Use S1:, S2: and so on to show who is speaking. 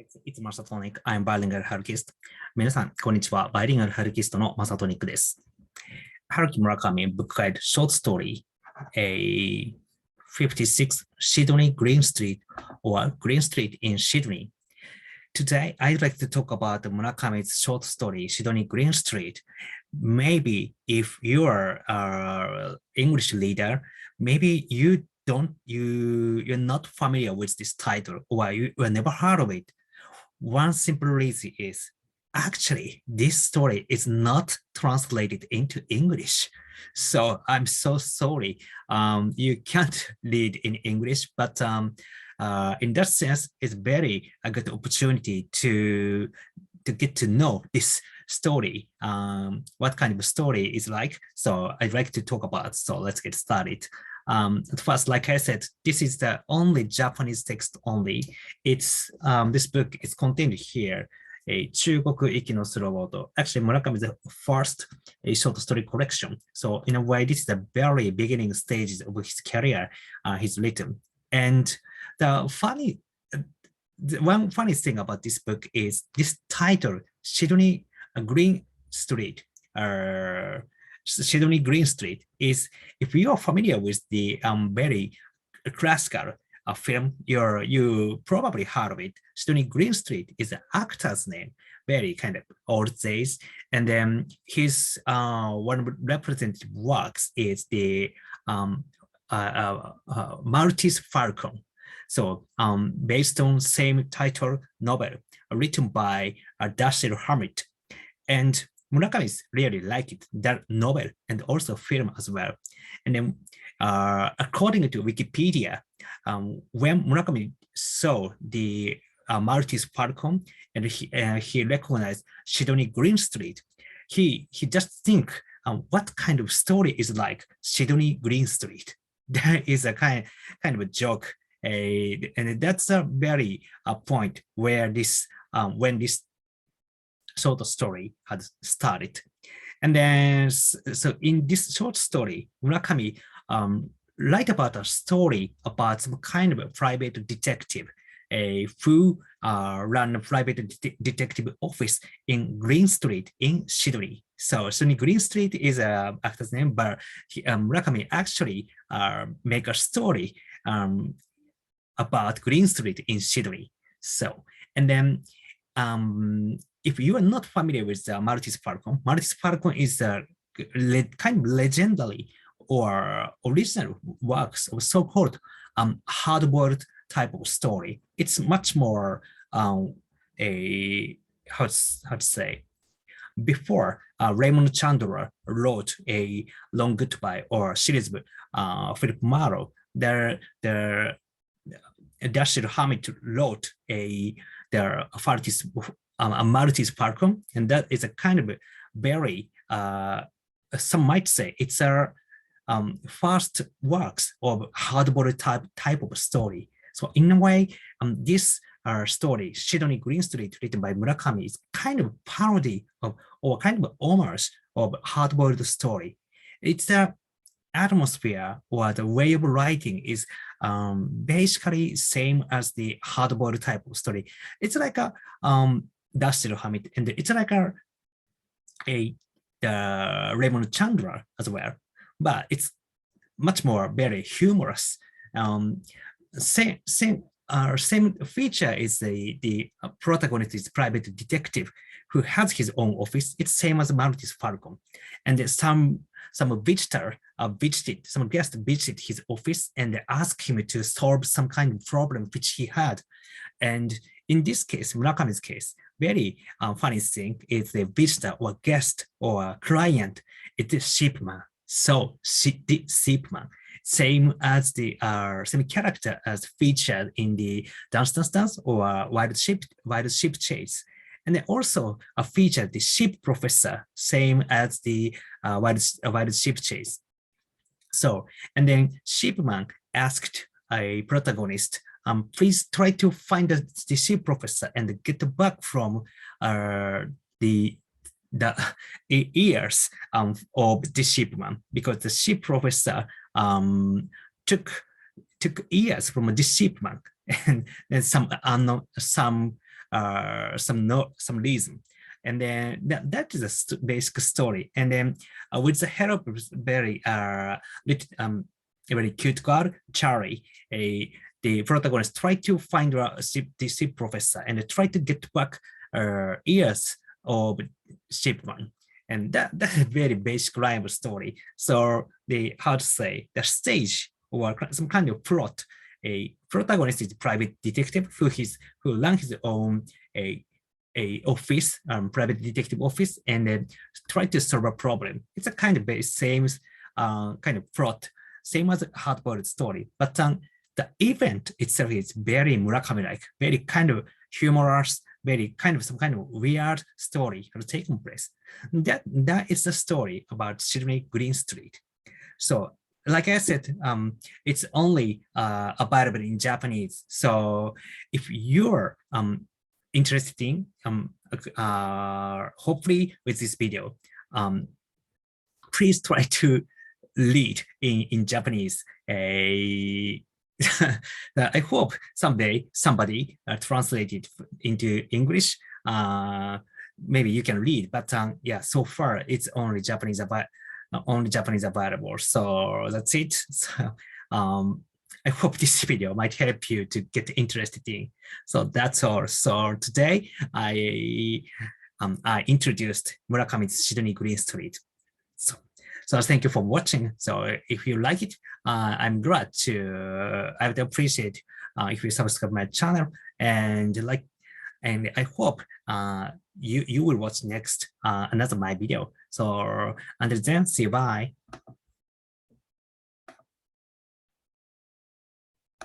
S1: It's Masatonic. I'm bilingual Harukist. 皆さん、こんにちは。バイリンガルハルキストのマサトニックです。Haruki Murakami book guide short story, a 56 Sydney Green Street or Green Street in Sydney. Today, I'd like to talk about Murakami's short story, Sydney Green Street. Maybe if you are an English reader, maybe you're not familiar with this title or you never heard of it. One simple reason is actually this story is not translated into English. So I'm so sorry. You can't read in English, but in that sense, it's very a good opportunity to get to know this story, what kind of story is like. So I'd like to talk about. So let's get started. At first, like I said, this is the only Japanese text only. It's this book is contained here. 中国行きのスロウ Actually, Murakami is the first short story collection. So in a way, this is the very beginning stages of his career he's written. And one funny thing about this book is this title, Sydney Green Street. Sydney Green Street is, if you are familiar with the very classical film, you probably heard of it. Sydney Green Street is an actor's name, very kind of old days. And then his one representative works is the Maltese Falcon. So based on same title novel written by Dashiell Hammett. And Murakami really liked it, that novel and also film as well. And then according to Wikipedia, when Murakami saw the Maltese Falcon and he recognized Sydney Green Street, he just think what kind of story is like Sydney Green Street. That is a kind of a joke. And that's a very point where this when this short story had started. And then so in this short story, Murakami write about a story about some kind of a private detective who run a private detective office in Green Street in Sydney. So Sydney Green Street is a actor's name, but Murakami actually make a story about Green Street in Sydney. So, and then if you are not familiar with the Maltese Falcon is a kind of legendary or original works of so-called hard-boiled type of story. It's much more how to say, before Raymond Chandler wrote a Long Goodbye or series with Philip Marlowe, Dashiell Hammett wrote a Maltese Falcon, and that is a kind of very some might say it's a first works of hardboiled type of story. So in a way, this story, Sydney Green Street, written by Murakami, is kind of parody of or kind of homage of hardboiled story. It's the atmosphere or the way of writing is basically same as the hardboiled type of story. It's like a Dashiell Hammett, and it's like the Raymond Chandler as well, but it's much more very humorous. Same feature is the protagonist is private detective who has his own office. It's same as Maltese Falcon, and some guest visited his office and they asked him to solve some kind of problem which he had. And in this case, Murakami's case, very funny thing is the visitor or guest or client, it is shipman. So the shipman, same as the same character as featured in the Dance Dance Dance or Wild Ship Chase. And then also featured the ship professor, same as the Wild Ship Chase. So, and then shipman asked a protagonist, please try to find the ship professor and get back from the ears of the shipman, because the ship professor took ears from the shipman, and then some some reason. And then that is a basic story. And then with the help of very very cute girl, Charlie, the protagonist try to find the ship professor and try to get back years of shipment. And that's a very basic line of story. So how to say, the stage or some kind of plot. A protagonist is a private detective who runs his own a office, private detective office, and then try to solve a problem. It's a kind of same kind of plot, same as a hard-boiled story. But the event itself is very Murakami-like, very kind of humorous, very kind of some kind of weird story taking place. That is the story about Sydney Green Street. So like I said, it's only available in Japanese. So if you're interested in, hopefully with this video, please try to read in Japanese. I hope someday somebody translate it into English. Maybe you can read, but yeah, so far it's only Japanese available. So that's it. So, I hope this video might help you to get interested in. So that's all. So today I introduced Murakami's Sydney Green Street. So thank you for watching. So if you like it, I would appreciate if you subscribe my channel and I hope you will watch next another my video. So until then, see you, bye.